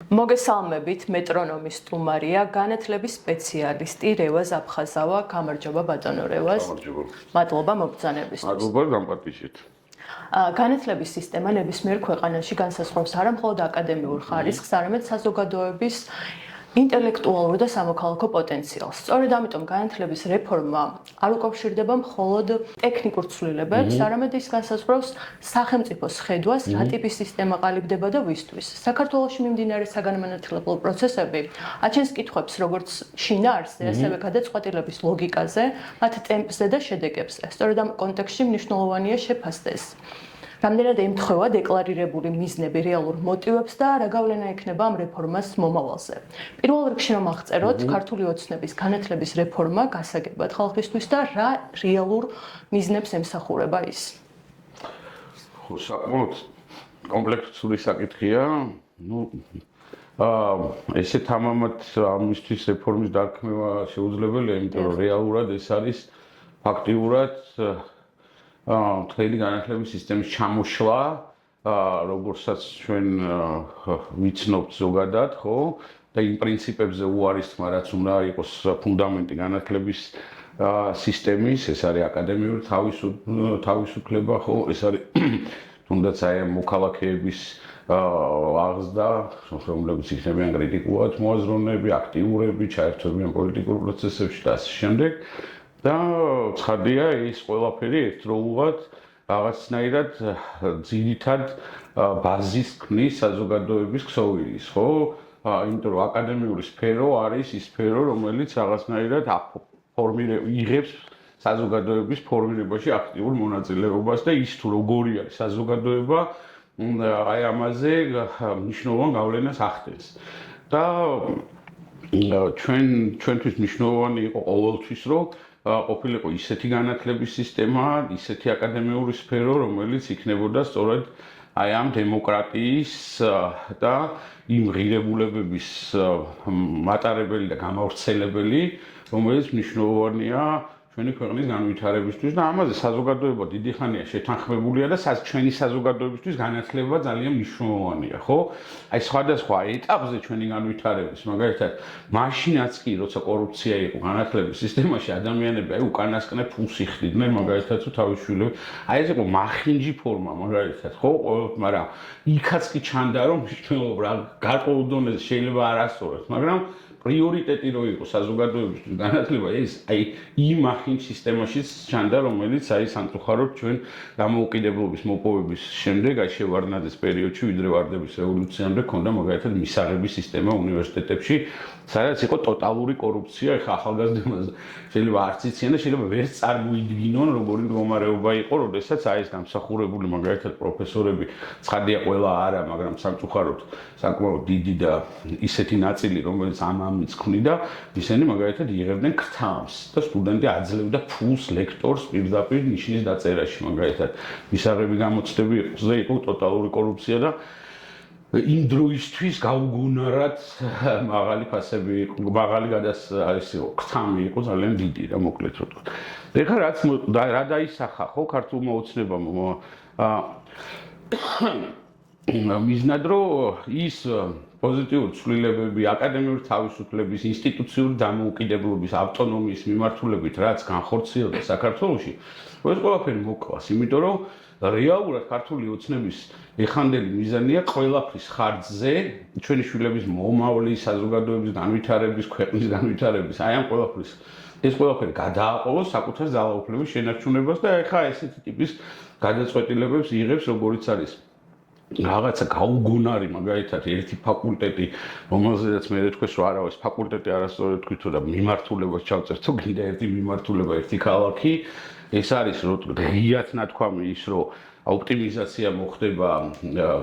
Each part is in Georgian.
მოგესალმებით, მეტრონომის სტუმარია, განათლების სპეციალისტი რევაზ აფხაზავა. გამარჯობა ბატონო რევაზ. გამარჯობა. მადლობა მოგბრძანებისთვის. მადლობა გამპატიჟით. განათლების სისტემა ნებისმიერ ქვეყანაში განსაზღვრავს არა მხოლოდ აკადემიურ ხარისხს, არამედ საზოგადოების ინტელექტუალურ და სამოქალაქო პოტენციალს. სწორედ ამიტომ განათლების რეფორმა არ უკავშირდება მხოლოდ ტექნიკურ ცვლილებებს, არამედ ის განსაზღვრავს სახელმწიფოს ხედვას, რა ტიპის სისტემა ყალიბდება და ვისთვის. საქართველოში მიმდინარე საგანმანათლებლო პროცესები აჩენს კითხვებს როგორც შინაარსზე, ასევე გადაწყვეტილების ლოგიკაზე, მათ ტემპზე და შედეგებზე. სწორედ ამ კონტექსტში მნიშვნელოვანია შეფასდეს ეს. რამდენად ემთხვევა დეკლარირებული მიზნები რეალურ მოტივებს და რა გავლენა ექნება ამ რეფორმას მომავალზე. პირველ რიგში რომ აღწეროთ, ქართული ოცნების განათლების რეფორმა გასაგებად ხალხისთვის და რა რეალურ მიზნებს ემსახურება ის. ხო, საკმაოდ კომპლექსური საკითხია. ესე თამამად ამისთვის რეფორმის დარქმევა შეუძლებელია, იმიტომ რომ რეალურად ეს არის ფაქტიურად მთელი განათლების სისტემის ჩამოშლა, როგორცაც ჩვენ ვიცნობთ ზოგადად, ხო? და იმ პრინციპებზე უარისთმა, რაც უნდა იყოს ფუნდამენტი განათლების სისტემის, ეს არის აკადემიური თავისუფლება, ხო? ეს არის თუნდაც აი მოქალაქეების აღზრდა, რომლებიც იქნებიან კრიტიკულად მოაზროვნეები, აქტიურები, ჩაერთვებიან პოლიტიკურ პროცესებში და ასე შემდეგ. და ცხადია ის ყველაფერი ერთდროულად რაღაცნაირად ძირითად ბაზის ქმნის საზოგადოების ქსოვილის, ხო? იმიტომ რომ აკადემიური სფერო არის ის სფერო, რომელიც რაღაცნაირად იღებს საზოგადოების ფორმირებაში აქტიურ მონაწილეობას და ის თუ როგორი არის საზოგადოება, აი ამაზე მნიშვნელოვან გავლენას ახდენს. და ჩვენთვის მნიშვნელოვანი იყო ყოველთვის, რომ ყოფილიყო ისეთი განათლების სისტემა, ისეთი აკადემიური სფერო, რომელიც იქნებოდა სწორედ აი ამ დემოკრატიის და იმ ღირებულებების მატარებელი და გამავრცელებელი, რომელიც მნიშვნელოვანია ჩვენი ქვეყნის განვითარებისთვის და ამაზე საზოგადოება დიდი ხანია შეთანხმებულია და ჩვენი საზოგადოებისთვის განათლება ძალიან მნიშვნელოვანია, ხო? აი სხვადასხვა ეტაპზე ჩვენი განვითარების, მაგალითად, მაშინაც კი, როცა კორუფცია იყო განათლების სისტემაში, ადამიანები აი უკანასკნელ ფულს იხდიდნენ, მაგალითად, თუ თავის შვილები. აი ეს იყო მახინჯი ფორმა, მაგალითად, ხო? მაგრამ იქაც კი ჩანდა, რომ მნიშვნელობა რა გარკვეულ დონეზე შეიძლება არ ასწოროთ, მაგრამ პრიორიტეტი რო იყო საზოგადოებისთვის განათლება, ეს აი იმ ახინჯ სისტემაშიც ჩანდა, რომელიც აი სამწუხაროდ ჩვენ დამოუკიდებლობის მოპოვების შემდეგ, აი შევარდნაძის პერიოდში, ვიდრე ვარდების რევოლუციამდე ქონდა მაგალითად მისაღების სისტემა უნივერსიტეტებში, სადაც იყო ტოტალური კორუფცია, ეხა ახალგაზრდებმა შეიძლება არც იციან და შეიძლება ვერ წარმოიდგინონ, როგორი მდგომარეობა იყო, როდესაც აი ეს დამსახურებული მაგალითად პროფესორები, ცხადია ყველა არა, მაგრამ სამწუხაროდ საკმაოდ დიდი და ისეთი ნაწილი, რომელიც ამის ქმნიდა, ისინი მაგალითად იღებდნენ ქრთამს და სტუდენტი აძლევდა ფულს ლექტორს პირდაპირ ნიშნის დაწერაში, მაგალითად მისაღები გამოცდები იყო ტოტალური კორუფცია და იმ დროისთვის გაუგუნარად მაღალი ფასები იყო, მაღალი არის იყო, ქრთამი იყო ძალიან დიდი და მოკლედ რო ვთქვა. ეხლა რაც რა დაისახა, ხო, ქართულმა ოცნებამ მიზნად რომ ის პოზიტიური ცვლილებები, აკადემიური თავისუფლების, ინსტიტუციური დამოუკიდებლობის, ავტონომიის მიმართულებით, რაც განხორციელდა საქართველოში, ეს ყველაფერი მოკლას, იმიტომ რომ რეალურად ქართული ოცნების ეხანდელი მიზანია ყველაფრის ხარჯზე, ჩვენი შვილების მომავლის, საზოგადოების განვითარების, ქვეყნის განვითარების, აი ამ ყველაფრის ეს ყველაფერი გადააყოლოს საკუთარ ძალაუფლების შენარჩუნებას და ეხა ესეთი ტიპის გადაწყვეტილებებს იღებს, როგორიც არის რაღაცა გაუგონარი, მაგალითად, ერთი ფაკულტეტი, რომელზედაც მე თქვეს, რომ არა, ეს ფაკულტეტი არასწორად თქვითო და მიმართულებას ჩავწერთო, გინდა ერთი მიმართულება, ერთი ქალაქი. ეს არის რომ ღიათ ნათქვამი ის, რომ ოპტიმიზაცია მოხდება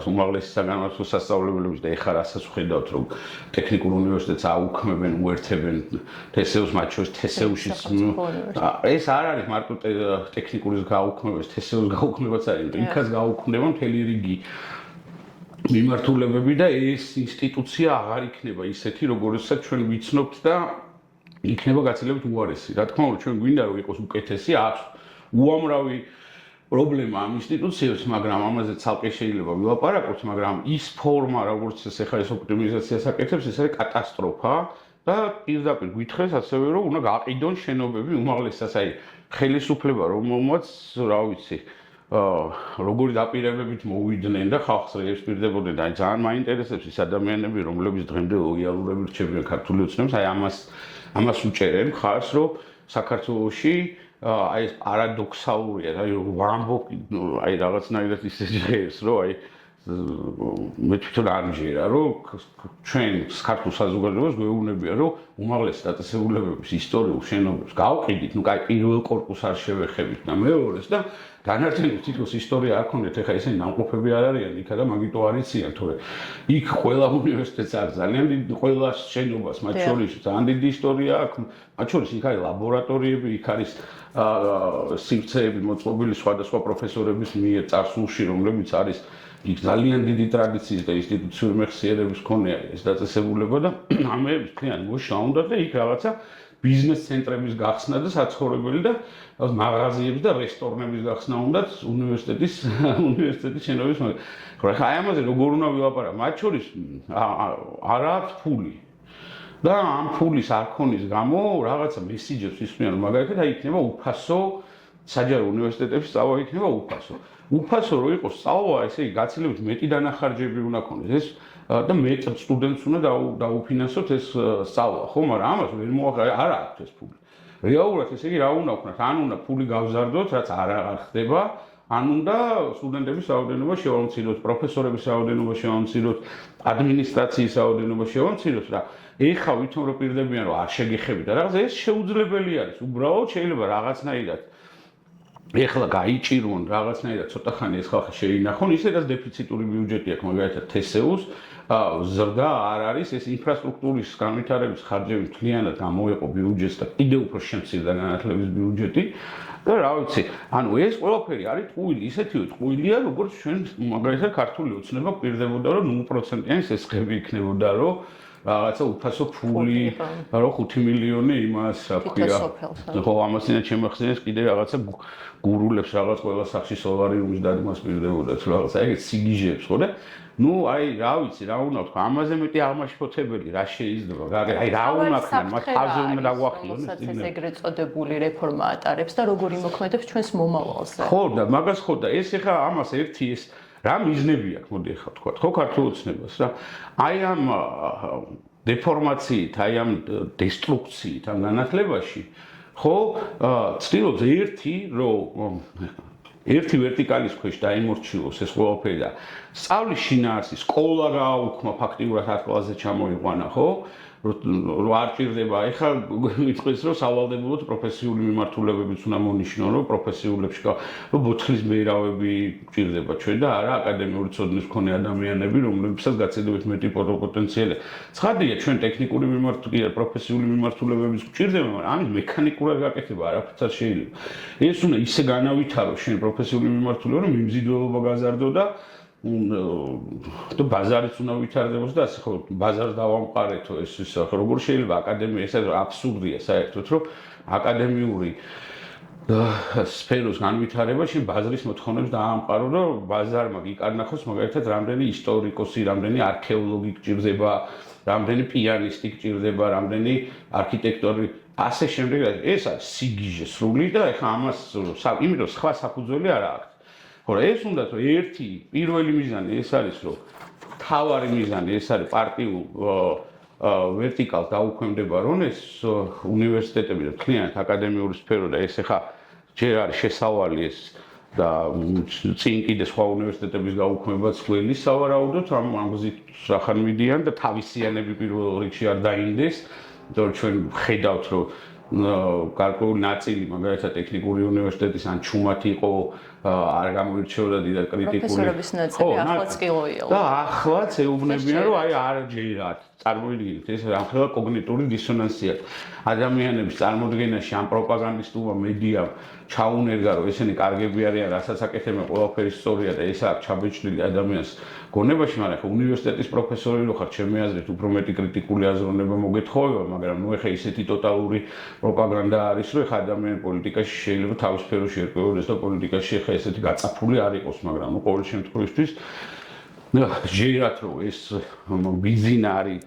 უმაღლესი საგანმანათლებლო სასწავლებელების და ეხლა რასაც ვხედავთ, რომ ტექნიკურ უნივერსიტეტს აუქმებენ, უერთებენ თესეუს, მათ შორის თესეუშიც ეს არ არის მარტო ტექნიკურის გაუქმება, თესეუს გაუქმებაც არის, იქაც გაუქმდება მთელი რიგი მიმართულებები და ეს ინსტიტუცია აღარ იქნება ისეთი, როგორიცაც ჩვენ ვიცნობთ და იქნება გაცილებით უარესი. რა თქმა უნდა, ჩვენ გვინდა რომ იყოს უკეთესი, აქვს უამრავი პრობლემა ამ ინსტიტუციებს, მაგრამ ამაზე ცალკე შეიძლება ვილაპარაკოთ, მაგრამ ის ფორმა, როგორც ეს ახლა ეს ოპტიმიზაციას აკეთებს, ეს არის კატასტროფა და პირდაპირ გვითხრეს ასევე, რომ უნდა გაყიდონ შენობები უმაღლესად, აი ხელისუფლება რომელმაც, რა ვიცი, როგორი დაპირებებით მოვიდნენ და ხალხს რეესპირდებოდნენ, აი ძალიან მაინტერესებს ის ადამიანები, რომლებიც დღემდე ლოიალურები რჩებიან ქართული ოცნებს, აი ამას უჭერენ ხარს, რომ საქართველოში აი ეს პარადოქსალურია, აი ვამბობ, აი რაღაცნაირად ისე ჟღერს, რომ აი მე თვითონ არ მჯერა, რომ ჩვენ ქართულ საზოგადოებას გვეუბნებიან, რომ უმაღლესი დაწესებულებების ისტორიულ შენობებს გავყიდით, ნუ კაი პირველ კორპუსს არ შევეხებით და მეორეს და განართლებით თითქოს ისტორია არ ქონდეთ, ეხლა ესენი ნამყოფები არ არიან იქა და მაგიტო არ იციან, თორე იქ ყველა უნივერსიტეტს აქვს ძალიან დიდი, ყველა შენობას, მათ შორის ძალიან დიდი ისტორია აქვს, მათ შორის იქ არის ლაბორატორიები, იქ არის სივრცეები მოწყობილი სხვადასხვა პროფესორების მიერ წარსულში, რომლებიც არის იქ ძალიან დიდი ტრადიციის და ინსტიტუციური მეხსიერების მქონე ეს დაწესებულება და ამეების მთლიანი მოშლა უნდა და იქ რაღაცა ბიზნეს ცენტრების გახსნა და საცხოვრებელი და მაღაზიების და რესტორნების გახსნა უნდათ უნივერსიტეტის შენობის მაგრამ ხა აი ამაზე როგორ უნდა ვილაპარაკო მათ შორის არა აქვს ფული და ამ ფულის არ ქონის გამო რაღაცა მესიჯებს ისმიან მაგალითად აი იქნება უფასო საჯარო უნივერსიტეტებში სწავლა იქნება უფასო რო იყოს სწავლა ესე იგი გაცილებით მეტი დანახარჯები უნდა ქონდეს ეს და მეტ სტუდენტს უნდა დაუფინანსოთ ეს სწავლა ხო მაგრამ ამას ვერ არ აქვს ეს ფული რეალურად ესე იგი რა უნდა ვქნათ ან უნდა ფული გავზარდოთ რაც არ ხდება ან უნდა სტუდენტების რაოდენობა შევამციროთ პროფესორების რაოდენობა შევამციროთ ადმინისტრაციის რაოდენობა შევამციროთ რა ეხა ვითომ რო პირდებიან რომ არ შეგეხებით და რაღაც ეს შეუძლებელი არის უბრალოდ შეიძლება რაღაცნაირად ეხლა გაიჭირონ რაღაცნაირად ცოტა ხანი ეს ხალხი შეინახონ ისედაც დეფიციტური ბიუჯეტი აქვს მაგალითად თესეუს ზრდა არ არის ეს ინფრასტრუქტურის განვითარების ხარჯები მთლიანად გამოეყო ბიუჯეტს და კიდევ უფრო შემცირდა განათლების ბიუჯეტი და რა ვიცი ანუ ეს ყველაფერი არის ტყუილი ისეთივე ტყუილია როგორც ჩვენ მაგალითად ქართული ოცნება გვირდებოდა რომ 0%-იანი სესხები იქნებოდა რომ რაღაცა უფასო ფული რომ 5 მილიონი იმას რა ქვია ხო ამასინაც შემახსენეს კიდე რაღაცა გურულებს რაღაც ყველა სახში სოლარიუმის დადგმას პირდებოდა რაღაცა ეგეთ სიგიჟეებს ხო და ნუ აი რა ვიცი რა უნდა ვთქვა ამაზე მეტი აღმაშფოთებელი რა შეიძლება აი რა უნდა ქნა მათ თავზე უნდა დაგვახილონ ეს ეგრეთ წოდებული რეფორმა ატარებს და როგორ იმოქმედებს ჩვენს მომავალზე ხო და მაგას ხო და ეს ეხა ამას ერთი ეს რა მიზნები აქვს მოდი ახლა თქვა ხო ქართულ ოცნებას რა აი ამ დეფორმაციით აი ამ დესტრუქციით ამ განათლებაში ხო ცდილობს ერთი ვერტიკალის ქვეშ დაიმორჩილოს ეს ყველაფერი და სწავლის შინაარსი სკოლა გააუქმა ფაქტიურად ათკლასზე ჩამოიყვანა ხო რომ არ ჭირდება ეხლა მithყვის რომ სავალდებულოდ პროფესიული მიმართულებებიც უნდა მონიშნონ რომ პროფესიულებში რომ ბოთლის მერავები ჭირდება ჩვენ და არა აკადემიური ცოდნის მქონე ადამიანები რომლებსაც გაცილებით მეტი პოტენციალი ცხადია ჩვენ ტექნიკური მიმართულება პროფესიული მიმართულებების ჭირდება მაგრამ ამის მექანიკურად გაკეთება არაფერს არ შეიძლება ეს უნდა ისე განავითარო შენ პროფესიული მიმართულება რომ მიმზიდველობა გაზარდო და ბაზარიც უნდა ვითარდებოს და ასე ხო ბაზარს დავამყარეთო ეს როგორ შეიძლება აკადემია ეს აბსურდია საერთოდ რომ აკადემიური სფეროს განვითარება შენ ბაზრის მოთხოვნებს დაამყარო და ბაზარმა გიკარნახოს მაგალითად რამდენი ისტორიკოსი რამდენი არქეოლოგი გჭირდება რამდენი პიანისტი გჭირდება რამდენი არქიტექტორი ასე შემდეგ ეს არის სიგიჟე სრული და ეხლა ამას იმიტომ სხვა საფუძველი არ აქვს ხო ეს უნდა თუ ერთი პირველი მიზანი ეს არის რომ თავარი მიზანი ეს არის პარტიულ ვერტიკალს დაუქვემდება რომ ეს უნივერსიტეტები და მთლიანად აკადემიური სფერო და ეს ახლა ჯერ არის შესავალი ეს და წინ კიდე სხვა უნივერსიტეტების გაუქმებაც ყველის სავარაუდოდ ამ გზით სახან მიდიან და თავისიანები პირველ რიგში არ დაინდეს იმიტომ რომ ჩვენ ხედავთ რომ გარკვეული ნაწილი მაგალითად ტექნიკური უნივერსიტეტის ან ჩუმად იყო არ გამოირჩეოდა დიდად კრიტიკული პროფესორების ნაწილი ახლაც კი ლოიალურია და ახლაც ეუბნებიან რომ აი არ ჯერათ წარმოიდგინეთ ეს ამხელა კოგნიტური დისონანსია ადამიანების წარმოდგენაში ამ პროპაგანდისტულმა მედიამ ჩაუნერგა რომ ესენი კარგები არიან რასაც აკეთებენ ყველაფერი სწორია და ეს აქვს ჩაბეჭდილი ადამიანს გონებაში მაგრამ ხო უნივერსიტეტის პროფესორი რო ხარ ჩემი აზრით უფრო მეტი კრიტიკული აზროვნება მოგეთხოვება მაგრამ ნუ ეხა ისეთი ტოტალური პროპაგანდა არის რომ ეხა ადამიანი პოლიტიკაში შეიძლება თავის სფეროში ერკვეოდეს და პოლიტიკაში ეხა ესეთი გაწაფული არ იყოს, მაგრამ ყოველ შემთხვევაში ჟერათ რომ ეს ბიზინა არის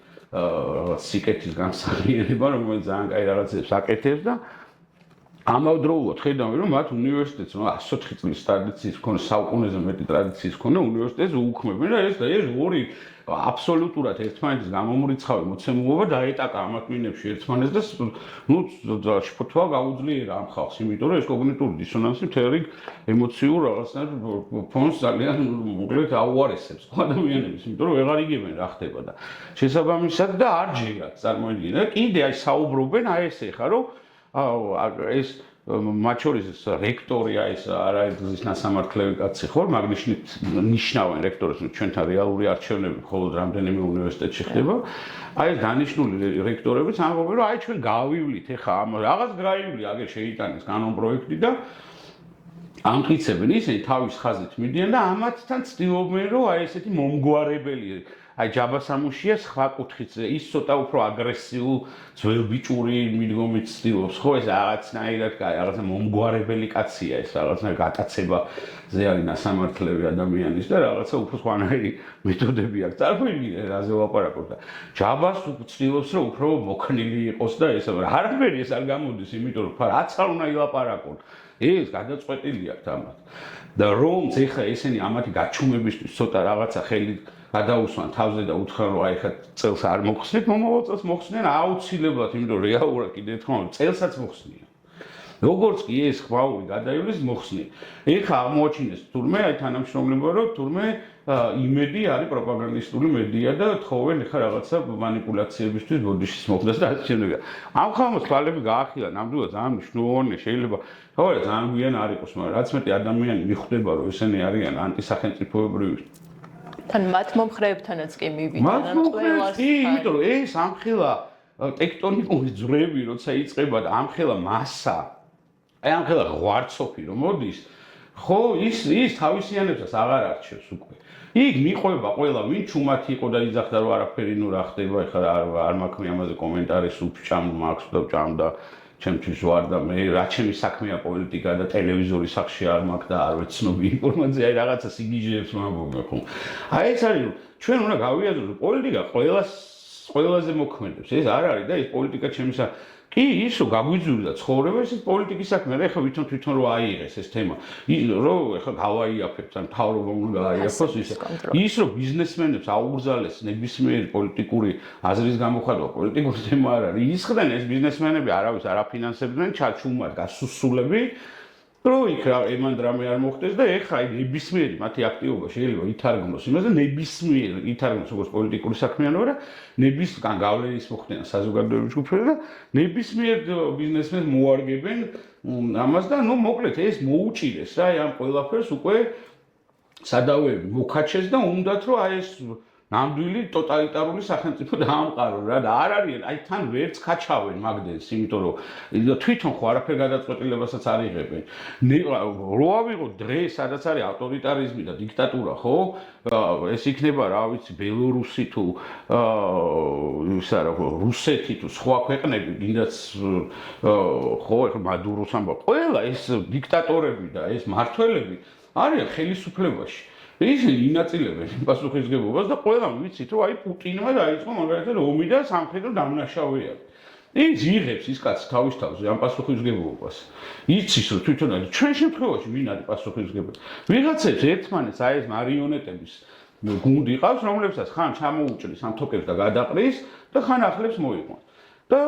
სიკეთის განსახიერება, რომელიც ძალიან კაი რაღაცებს აკეთებს და ამავდროულად ხედავ რომ მათ უნივერსიტეტს 104 წლის ტრადიციის მქონე საუკუნეზე მეტი ტრადიციის მქონე უნივერსიტეტს უქმებენ და ეს ორი აბსოლუტურად ერთმანეთის გამომრიცხავი მოცემულობა დაეტაკა ამ ტვინებში ერთმანეთს და შფოთვა გაუძლიერა ამ ხალხს, იმიტომ რომ ეს კოგნიტური დისონანსი მთელ რიგ ემოციურ რაღაცნაირ ფონს ძალიან მოკლედ აუარესებს ადამიანებს, იმიტომ რომ ვეღარ იგებენ რა ხდება და შესაბამისად და არ ჯერათ წარმოიდგინე და კიდე აი საუბრობენ აი ესე ხა რომ ეს მათ შორის რექტორია ეს არაერთგზის ნასამართლელი კაცი ხო მაგნიშნით ნიშნავენ რექტორს ჩვენთან რეალური არჩევნები მხოლოდ რამდენიმე უნივერსიტეტში ხდება აი ეს დანიშნული რექტორებიც ამბობენ რომ აი ჩვენ გავივლით ეხა ამ რაღაც გაივლი აგერ შეიტანეს კანონ პროექტი და ამტკიცებენ ისინი თავის ხაზით მიდიან და ამათთან ცდილობენ რომ აი ესეთი მომგვარებელი აი ჯაბასამუშია სხვა კუთხით ის ცოტა უფრო აგრესიულ ძველბიჭური მიდგომით ცდილობს ხო ეს რაღაცნაირად რაღაცა მომგვარებელი კაცია ეს რაღაცნაირად გატაცებაზე არის ნასამართლები ადამიანის და რაღაცა უფრო სხვანაირი მეთოდები აქვს წარმოიდგინე რაზე ვლაპარაკობ და ჯაბას ცდილობს რომ უფრო მოქნილი იყოს და ეს არაფერი ეს არ გამოდის იმიტომ რომ რაც არ უნდა ილაპარაკონ ეს გადაწყვეტილი აქვს ამათ და რომც ეხა ესენი ამათი გაჩუმებისთვის ცოტა რაღაცა ხელი გადაუსვან თავზე და უთხრან რომ აი ხა წელს არ მოხსნით მომავალ წელს მოხსნიან აუცილებლად იმიტომ რომ რეალურად კიდე ერთხელ წელსაც მოხსნიან როგორც კი ეს ხვაური გადაივლის მოხსნი ეხა აღმოაჩინეს თურმე აი თანამშრომლობა რომ თურმე იმედი არის პროპაგანდისტული მედია და თხოვენ ეხა რაღაცა მანიპულაციებისთვის ბოდიშის მოხდას და ასე შემდეგ ამ ხალხს თვალები გაახილა ნამდვილად ძალიან მნიშვნელოვანია შეიძლება თორე ძალიან გვიან არ იყოს მაგრამ რაც მეტი ადამიანი მიხვდება რომ ესენი არიან ანტისახელმწიფოებრივი თან მათ მომხრეებთანაც კი მივიდნენ ყველას კი იმიტომ რომ ეს ამხელა ტექტონიკური ძვრები როცა იწყება და ამხელა მასა აი ამხელა ღვარცოფი რომ მოდის ხო ის თავისიანებსაც აღარ არჩევს უკვე იქ მიყვება ყველა ვინ ჩუმათი იყო და იძახდა რომ არაფერი ნუ რა ხდება ეხლა არ მაქვს ამაზე კომენტარი სუფჭამ მაქვს და ჭამდა ჩემთვის ვარ და მე რა ჩემი საქმეა პოლიტიკა და ტელევიზორი სახში არ მაქვს და არ ვეცნობი ინფორმაცია აი რაღაცა სიგიჟეებს ვამბობ ხო აი ეს არის რომ ჩვენ უნდა გავიაზროთ რომ პოლიტიკა ყველაზე მოქმედებს ეს არ არის და ეს პოლიტიკა ჩემისა კი ის რომ გაგვიძული და ცხოვრება ეს პოლიტიკის საქმე რა ეხლა თვითონ რომ აიღეს ეს თემა რომ ეხლა გავაიაფებთ ან თავრობა უნდა გააიაფოს ის რომ ბიზნესმენებს აუგზავნეს ნებისმიერი პოლიტიკური აზრის გამოხატვა პოლიტიკური თემა არ არის ისხდნენ ეს ბიზნესმენები არავის არ აფინანსებდნენ ჩაჩუმად გასუსულები რომ იქ ემან დრამე არ მოხდეს და ეხლა აი ნებისმიერი მათი აქტივობა შეიძლება ითარგმნოს იმაზე ნებისმიერი ითარგმნოს როგორც პოლიტიკური საქმიანობა და ნებისგან გავლენის მოხდენა საზოგადოებრივ ჯგუფებში და ნებისმიერ ბიზნესმენს მოარგებენ ამას და ნუ მოკლედ ეს მოუჭირეს აი ამ ყველაფერს უკვე სადავეები მოკაჩეს და უნდათ რომ აი ეს ნამდვილი ტოტალიტარული სახელმწიფო დაამყარონ რა და არ არიან აი თან ვერც ხაჩავენ მაგდენს იმიტომ რომ თვითონ ხო არაფერ გადაწყვეტილებასაც არ იღებენ რო ავიღო დღე სადაც არის ავტორიტარიზმი და დიქტატურა ხო ეს იქნება რა ვიცი ბელორუსი თუ ისა რა რუსეთი თუ სხვა ქვეყნები გინდაც ხო ეხლა მადუროს ამბობ ყველა ეს დიქტატორები და ეს მმართველები არიან ხელისუფლებაში ისინი ინაწილებენ პასუხისგებლობას და ყველამ ვიცით რომ აი პუტინმა დაიწყო მაგალითად ომი და სამხედრო დამნაშავე არის. ის იღებს ის კაცი თავის თავზე ამ პასუხისგებლობას. იცის რომ თვითონ არის ჩვენ შემთხვევაში ვინ არის პასუხისგებელი. ვიღაცებს ერთმანეთს აი ეს მარიონეტების გუნდი ყავს რომლებსაც ხან ჩამოუჭრის ამ თოკებს და გადაყრის და ხან ახლებს მოიყვანს. და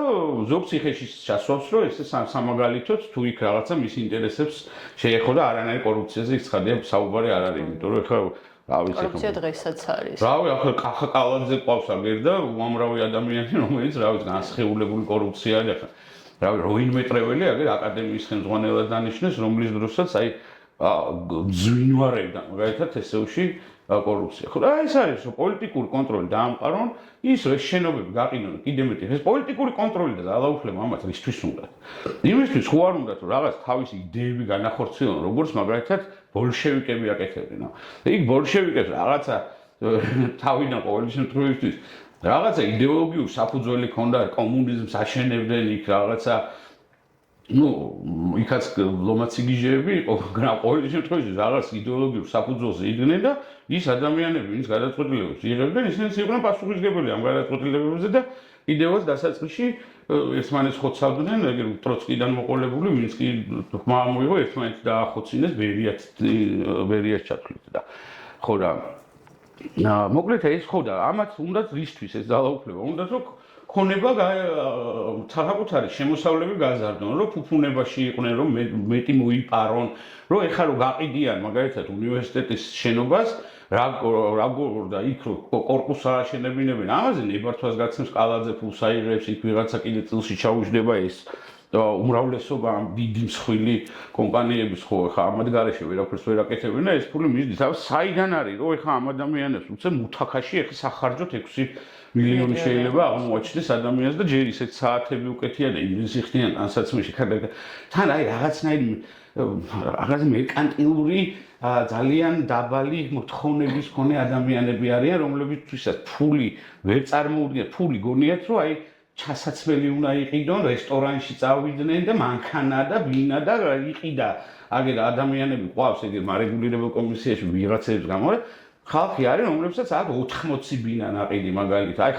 ზოგ ციხეში ჩასვავს რომ ეს სამაგალითოდ თუ იქ რაღაცა მის ინტერესებს შეეხო და არანაირი კორუფციაზე ცხადია საუბარი არ არის იმიტომ რომ ეხლა რა ვიცი კორუფცია დღესაც არის რავი ახლა კახაკალაძე ყავს აგერ და უამრავი ადამიანი რომელიც რა ვიცი განსხეულებული კორუფცია არის ახლა რავი როინმეტრეველი აგერ აკადემიის ხელმძღვანელად დანიშნეს რომლის დროსაც აი ძვინვარებდა მაგალითად ესეუში კორუფცია. ხო და ეს არის რომ პოლიტიკური კონტროლი დაამყარონ ის რომ შენობები გაყინონ კიდე მეტი ეს პოლიტიკური კონტროლი და ძალაუფლება ამათ რისთვის უნდა იმისთვის ხო არ უნდა რომ რაღაც თავისი იდეები განახორციელონ როგორც მაგალითად ბოლშევიკები აკეთებდნენ იქ ბოლშევიკებს რაღაცა თავიდან ყოველი შემთხვევაში რაღაცა იდეოლოგიური საფუძველი ქონდა კომუნიზმს აშენებდნენ იქ რაღაცა იქაც ლომაცი გიჟეები იყო, ყოველ შემთხვევაში რაღაც იდეოლოგიურ საფუძველზე იდგნენ და ის ადამიანები, ვინც გადაწყვეტილებებს იღებდნენ, ისინიც იყვნენ პასუხისმგებელი ამ გადაწყვეტილებებზე და კიდევაც დასაწყისში ერთმანეთს ხოცავდნენ, ეგრე ტროცკიდან მოყოლებული, ვინც კი ხმა მოიღო, ერთმანეთს დაახოცინეს ბერიას ჩათვლით და ხო რა მოკლედ ეს ხო და ამათ უნდათ რისთვის ეს ძალაუფლება, უნდათ რომ ქონება საკუთარი შემოსავლები გაზარდონ, რომ ფუფუნებაში იყვნენ, რომ მეტი მოიპარონ, რომ ეხლა რომ გაყიდიან მაგალითად უნივერსიტეტის შენობას, როგორ და იქ კორპუსს ააშენებინებენ, ამაზე ნებართვას გაცემს კალაძე ფულს აიღებს, იქ ვიღაცა კიდე წილში ჩაუჯდება ეს უმრავლესობა დიდი მსხვილი კომპანიების ხო ეხლა ამად გარეშე ვერაფერს ვერ აკეთებენ და ეს ფული მისდის. საიდან არის რომ ეხლა ამ ადამიანებს უცებ მუთაქაში ეხლა სახარჯოთ 6 მილიონი შეიძლება აღმოაჩინდეს ადამიანს და ჯერ ისეთ საათები უკეთია და იმის ხდიან ანსაცმეში თან აი რაღაც მერკანტილური ძალიან დაბალი მოთხოვნების მქონე ადამიანები არიან რომლებისთვისაც ფული ვერ წარმოუდგენთ ფული გონიათ რომ აი ჩასაცმელი უნდა იყიდონ რესტორანში წავიდნენ და მანქანა და ბინა და იყიდა აგერ ადამიანები ყავს ეგ მარეგულირებელ კომისიაში ვიღაცებს გამო ხალხი არის რომლებსაც აქ 80 ბინა ნაყიდი მაგალითად აი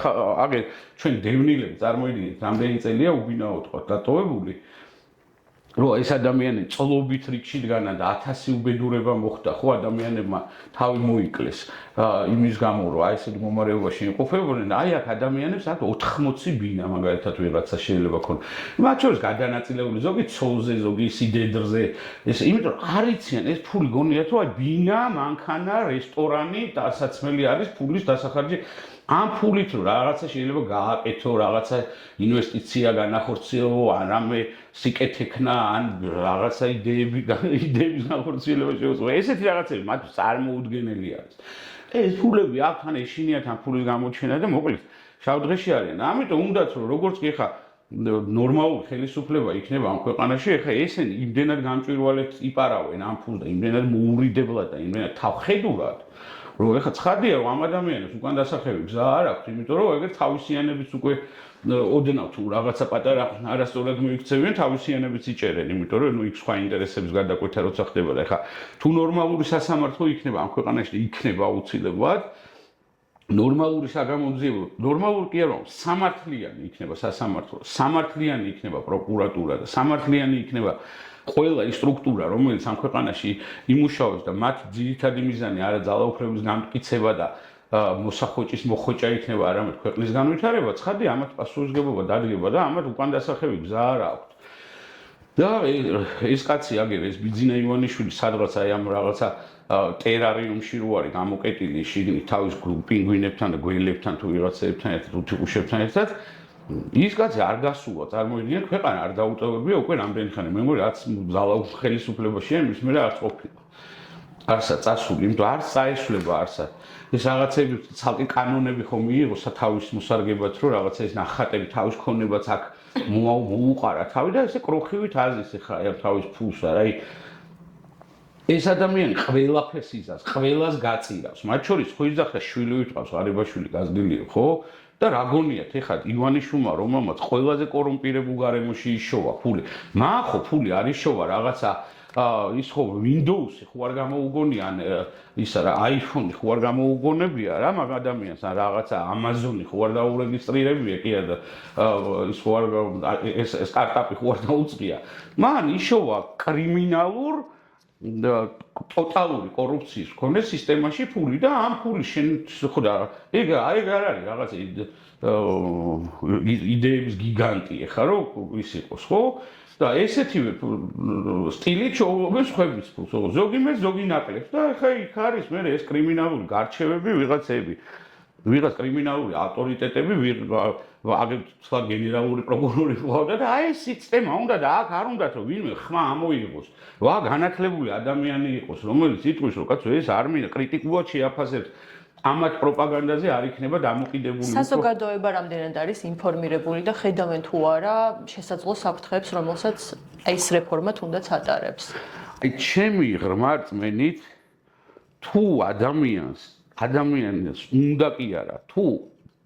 აგერ ჩვენ დევნილები წარმოიდგინეთ რამდენი წელია ubinaot ყოთ დატოვებული რომ ეს ადამიანი წლობით რიგში დგანან და 1000 უბედურება მოხდა ხო ადამიანებმა თავი მოიკლეს იმის გამო რომ აი ესეთ მომარეობაში იმყოფებოდნენ აი აქ ადამიანებს აქ 80 ბინა მაგალითად ვიღაცა შეიძლება ქონდეს მათ შორის გადანაწილებული ზოგი ცოლზე ზოგი სიდედრზე ეს იმიტომ არიციან ეს ფული გონიათ რომ აი ბინა მანქანა რესტორანი დასაცმელი არის ფულის დასახარჯი ამ ფულით რომ რაღაცა შეიძლება გააკეთო, რაღაცა ინვესტიცია განახორციელო, არამე სიკეთექნა, ან რაღაცა იდეების განახორციელება შეუძლია. ესეთი რაღაცები მათ წარმოუდგენელი არის. ეს ფულები აქთან ეშინიათ ამ ფულის გამოჩენა და მოკლედ შავ დღეში არიან. ამიტომ უნდათ რომ როგორც კი ხა ნორმალური ხელისუფლება იქნება ამ ქვეყანაში, ეხა ესენი იმდენად გამჭვირვალედ იპარავენ ამ ფულს და იმდენად მოურიდებლად და იმდენად თავხედურად რომ ეხა ცხადია რომ ამ ადამიანებს უკან დასახევი გზა არ აქვს, იმიტომ რომ ეგრე თავისიანებიც უკვე ოდნავ თუ რაღაცა პატარა არასწორად მოიქცევიან, თავისიანებიც იჭერენ, იმიტომ რომ იქ სხვა ინტერესების გადაკვეთა როცა ხდება და ეხა თუ ნორმალური სასამართლო იქნება ამ ქვეყანაში და იქნება აუცილებლად ნორმალური საგამოძიებო, ნორმალური კი არა, სამართლიანი იქნება სასამართლო, სამართლიანი იქნება პროკურატურა და სამართლიანი იქნება ყველა ის სტრუქტურა, რომელიც ამ ქვეყანაში იმუშავებს და მათ ძირითადი მიზანი არა ძალაუფლების გამტკიცება და მოსახოჭის მოხოჭა იქნება, არამედ ქვეყნის განვითარება, ცხადია, ამათ პასუხისმგებლობა დადგება და ამათ უკან დასახევი გზა არ აქვს. და ეს კაცი აგერ ეს ბიძინა ივანიშვილი სადღაც აი ამ რაღაცა ტერარიუმში რო არის გამოკეტილი შიგნით თავის პინგვინებთან და გველებთან თუ ვიღაცებთან ერთად უთიყუშებთან ერთად ის კაცი არ გასულა წარმოიდგინეთ ქვეყანა არ დაუტოვებია უკვე რამდენი ხანი მე მგონი რაც ძალაუფლების ხელისუფლებაში არის მის მერე არც ყოფილა არცა წასული იმიტომ არც წაესვლება არცა ეს რაღაცები ცალკე კანონები ხომ მიიღო სათავის მოსარგებად რომ რაღაცა ეს ნახატები თავის ქონებაც აქ მოუყარა თავი და ესე კროხივით აზის ხა აი თავის ფულს არა აი ეს ადამიანი ყველაფერს იზას, ყველას გაწირავს. მათ შორის ხო იძახა შვილი ვიტყავს, არებაშვილი გაზრდილია, ხო? და რა გონიათ, ეხლა ივანიშვილმა რომელმაც ყველაზე კორუმპირებულ გარემოში იშოვა ფული. მაგ ხო ფული არ იშოვა რაღაცა ის ხო Windows-ი ხო არ გამოუგონია ან ისა რა iPhone-ი ხო არ გამოუგონებია რა მაგ ადამიანს ან რაღაცა Amazon-ი ხო არ დაურეგისტრირებია კი არა ის ხო არ ეს სტარტაპი ხო არ დაუწყია. მან იშოვა კრიმინალურ ტოტალური კორუფციის მქონე სისტემაში ფული და ამ ფული შენ ხო და ეგ არ არის რაღაცა იდეების გიგანტი ეხა რომ ის იყოს ხო და ესეთივე სტილით შოულობენ სხვების ფულს ზოგი მე ზოგი ნაკლებს და ეხა იქ არის მე ეს კრიმინალური გარჩევები ვიღაცები ვიღაც კრიმინალური ავტორიტეტები აგერ სხვა გენერალური პროკურორი ყავდა და აი ეს სისტემა უნდა და აქ არ უნდა რომ ვინმე ხმა ამოიღოს ვა განათლებული ადამიანი იყოს რომელიც იტყვის რომ კაცო ეს არ მინდა კრიტიკულად შეაფასებს ამათ პროპაგანდაზე არ იქნება დამოკიდებული საზოგადოება რამდენად არის ინფორმირებული და ხედავენ თუ არა შესაძლო საფრთხეებს რომელსაც ეს რეფორმა თუნდაც ატარებს აი ჩემი ღრმა რწმენით თუ ადამიანს უნდა კი არა თუ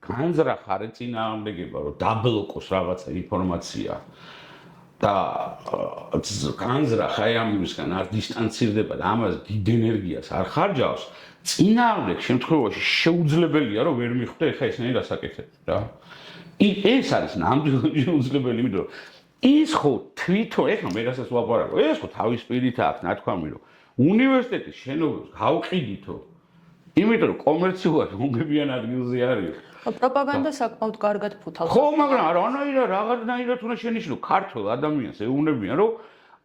განზრახ არ ეწინააღმდეგება რომ დაბლოკოს რაღაცა ინფორმაცია და განზრახ აი ამისგან არ დისტანცირდება და ამას დიდ ენერგიას არ ხარჯავს, წინააღმდეგ შემთხვევაში შეუძლებელია რომ ვერ მიხვდე ეხა ესენი დასაკეთები რა. ეს არის ნამდვილად შეუძლებელი, იმიტომ რომ ის ხო თვითონ ეხლა მე რასაც ვაპარაკო, ეს ხო თავის პირით აქვს ნათქვამი რომ უნივერსიტეტის შენობებს გავყიდითო, იმიტომ რომ კომერციულად უნგებიან ადგილზე არის. პროპაგანდა საკმაოდ კარგად ფუთავს. ხო, მაგრამ რაღაცნაირად უნდა შენიშნო ქართველ ადამიანს ეუბნებიან, რომ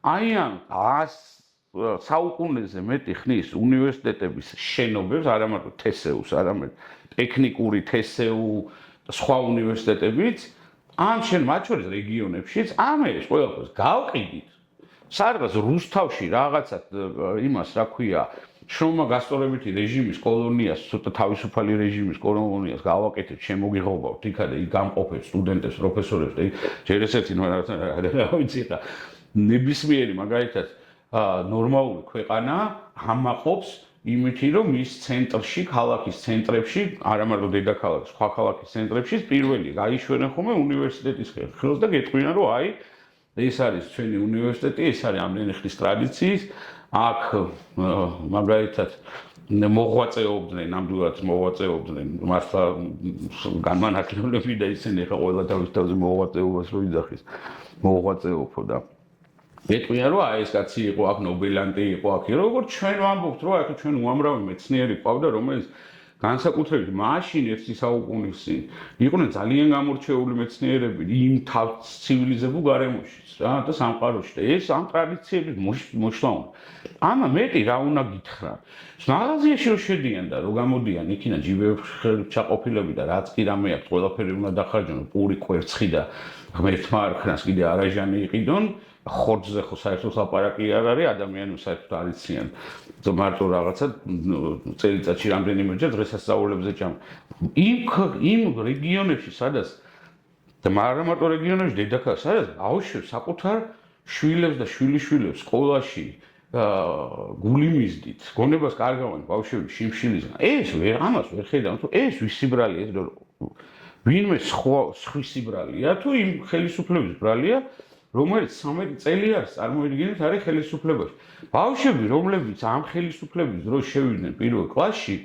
აი ამ 100 საუკუნეზე მეტი ხნის უნივერსიტეტების შენობებს, არა მარტო თესეუს, არამედ ტექნიკური თესეუ და სხვა უნივერსიტეტებიც, ამ შენ მათ შორის რეგიონებშიც ამერეს ყველაფერს გავყიდით. სადღაც რუსთავში რაღაცა იმას რა ქვია, შრომა გასწორებითი რეჟიმის კოლონიას, ცოტა თავისუფალი რეჟიმის კოლონიას გავაკეთეთ, შემოგიღობავთ იქა და იქ გამყოფეთ სტუდენტებს, პროფესორებს და ჯერ ესეთი რა ვიცი ხა ნებისმიერი მაგალითად ნორმალური ქვეყანა ამაყობს იმითი რომ მის ცენტრში, ქალაქის ცენტრებში, არა მარტო დედაქალაქის, სხვა ქალაქის ცენტრებში პირველი გაიშვენენ ხოლმე უნივერსიტეტის ხელს და გეტყვიან რომ აი ეს არის ჩვენი უნივერსიტეტი, ეს არის ამდენი ხნის ტრადიციის, აქ მაგალითად მოღვაწეობდნენ, ნამდვილად მოღვაწეობდნენ, მართლა განმანათლებლები და ისინი ხა ყველა თავის თავზე მოღვაწეობას რო იძახის, მოღვაწეობო და გეტყვიან რომ აი ეს კაცი იყო აქ ნობელანტი იყო აქ, როგორც ჩვენ ვამბობთ რომ აქ ჩვენ უამრავი მეცნიერი ყავდა, რომელიც განსაკუთრებით მაშინ ერთი საუკუნის წინ იყვნენ ძალიან გამორჩეული მეცნიერები იმ თავს ცივილიზებულ გარემოშიც რა და სამყაროში და ეს ამ ტრადიციების მოშლა უნდა. ამა მეტი რა უნდა გითხრა. მაღაზიაში რო შედიან და რო გამოდიან იქიდან ჯიბეებში ჩაყოფილები და რაც კი რამე აქვს ყველაფერი უნდა დახარჯონ, პური კვერცხი და ღმერთმა არ ქნას კიდე არაჟანი იყიდონ. ხორცზე ხო საერთოდ ლაპარაკი არ არის, ადამიანები საერთოდ არ იციან. მარტო რაღაცა წელიწადში რამდენიმეჯერ დღესასწაულებზე ჭამ. იმ რეგიონებში, სადაც და არა მარტო რეგიონებში, დედაქალაქში, სადაც ბავშვებს საკუთარ შვილებს და შვილიშვილებს სკოლაში გული მისდით, გონებას კარგავენ ბავშვები შიმშილისგან. ეს ამას ვერ ხედავ, თუ ეს ვისი ბრალია, ეს ვინმე სხვისი ბრალია, თუ იმ ხელისუფლების ბრალია, რომელიც 13 წელი არის წარმოიდგინეთ არის ხელისუფლებაში. ბავშვები, რომლებიც ამ ხელისუფლების დროს შევიდნენ პირველ კლასში,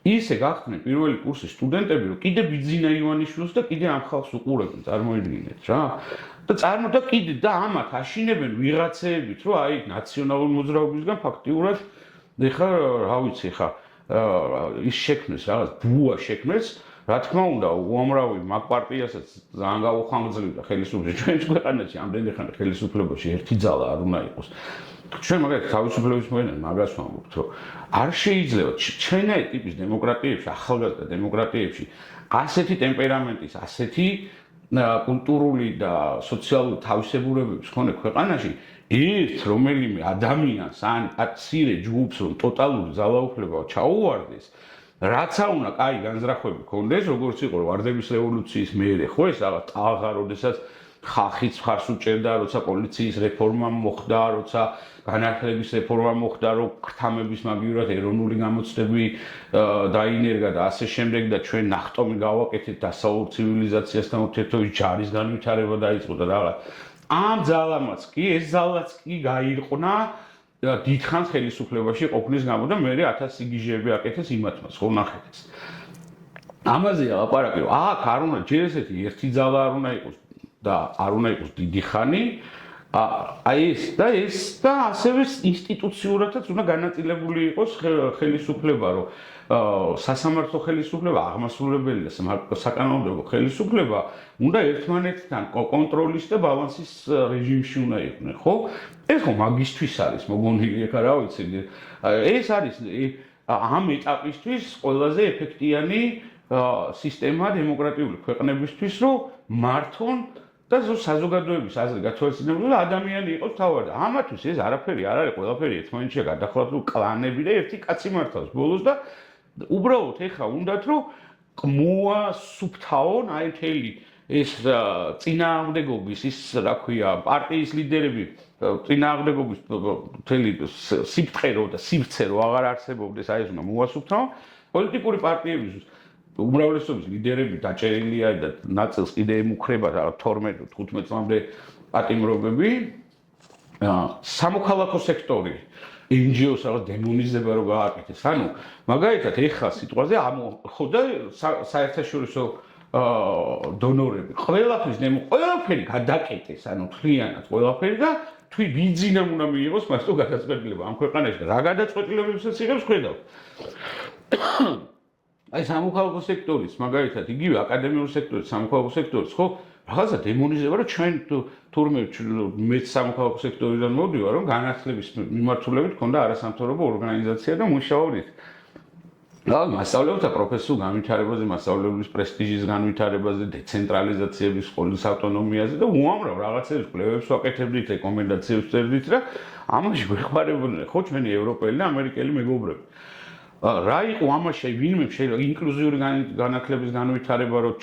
ისე გახდნენ პირველი კურსის სტუდენტები, რომ კიდე ბიძინა ივანიშვილს და კიდე ამ ხალხს უყურებენ, წარმოიდგინეთ რა. და კიდე და ამათ აშინებენ ვიღაცეებით, რომ აი ნაციონალური მოძრაობისგან ფაქტიურად ეხა რა ვიცი ხა ის შექმნეს რაღაც ბუა შექმნეს. რა თქმა უნდა, უამრავი მაგ პარტიასაც ძალიან გაუხანგრძლივდა ხელისუფლება. ჩვენს ქვეყანაში ამდენი ხანი ხელისუფლებაში ერთი ძალა არ უნდა იყოს. ჩვენ მაგალითად თავისუფლების მოედან მაგას ვამბობთ, რომ არ შეიძლება ჩვენაი ტიპის დემოკრატიებში, ახალგაზრდა დემოკრატიებში ასეთი ტემპერამენტის, ასეთი კულტურული და სოციალური თავისებურებების მქონე ქვეყანაში ერთ რომელიმე ადამიანს ან მცირე ჯგუფს რომ ტოტალური ძალაუფლება ჩაუვარდეს, რაც არ უნდა კაი განზრახვები ქონდეს, როგორც იყო ვარდების რევოლუციის მერე, ხო ეს რაღაც ტალღა, როდესაც ხალხიც მხარს უჭერდა, როცა პოლიციის რეფორმა მოხდა, როცა განათლების რეფორმა მოხდა, რომ ქრთამების მაგივრად ეროვნული გამოცდები დაინერგა და ასე შემდეგ და ჩვენ ნახტომი გავაკეთეთ დასავლურ ცივილიზაციასთან ურთიერთობის ჯარის განვითარება დაიწყო და რაღაც. ამ ძალამაც კი, ეს ძალაც კი გაირყნა დიდხანს ხელისუფლებაში ყოფნის გამო და მე 1000 სიგიჟეები აკეთეს იმათმაც, ხო ნახეთ ეს. ამაზეა ლაპარაკი, რომ აქ არ უნდა ჯერ ესეთი ერთი ძალა არ უნდა იყოს და არ უნდა იყოს დიდი ხანი, აი ეს და ასევე ინსტიტუციურადაც უნდა განაწილებული იყოს ხელისუფლება, რომ სასამართლო ხელისუფლება, აღმასრულებელი და საკანონმდებლო ხელისუფლება უნდა ერთმანეთთან კონტროლის და ბალანსის რეჟიმში უნდა იყვნენ, ხო? ეს ხო მაგისთვის არის მოგონილი, ეხა რა ვიცი, ეს არის ამ ეტაპისთვის ყველაზე ეფექტიანი სისტემა დემოკრატიული ქვეყნებისთვის, რომ მართონ და საზოგადოების აზრი გათვალისწინებელია და ადამიანი იყოს თავად. ამათვის ეს არაფერი არ არის, ყველაფერი ერთმანეთშია გადახლებული კლანები და ერთი კაცი მართავს ბოლოს და უბრალოდ ეხა უნდათ რომ მოასუფთავონ აი მთელი ეს წინააღმდეგობის ის რა ქვია პარტიის ლიდერები წინააღმდეგობის მთელი სიფრთხე და სივრცე რო აღარ არსებობდეს, აი ეს უნდა მოასუფთავონ პოლიტიკური პარტიებისთვის უმრავლესობის ლიდერები დაჭერილია და ნაწილს კიდე ემუქრება 12-15 წლამდე პატიმრობები. სამოქალაქო სექტორი NGO-ს რაღაც დემონიზება რო გააკეთეს. ანუ მაგალითად ეხლა სიტყვაზე ხო და საერთაშორისო დონორები ყველაფერი გადაკეტეს, ანუ თლიანად ყველაფერი და თვი ბიზნესმა უნდა მიიღოს მას თუ გადაწყვეტილება ამ ქვეყანაში რა გადაწყვეტილებებსაც იღებს ხედავ. აი სამოქალაქო სექტორის მაგალითად იგივე აკადემიური სექტორის სამოქალაქო სექტორის ხო რაღაცა დემონიზება რომ ჩვენ თურმე მეც სამოქალაქო სექტორიდან მოვდივარ რომ განათლების მიმართულებით ქონდა არასამთავრობო ორგანიზაცია და მუშაობდით. მასწავლებელთა პროფესიულ განვითარებაზე, მასწავლებლების პრესტიჟის განვითარებაზე, დეცენტრალიზაციების, სკოლის ავტონომიაზე და უამრავ რაღაცებს კვლევებს ვაკეთებდით, რეკომენდაციებს წერდით და ამაში გვეხმარებოდნენ ხო ჩვენი ევროპელი და ამერიკელი მეგობრები. რა იყო ამაში ვინმე შეიძლება ინკლუზიური განათლების განვითარება რომ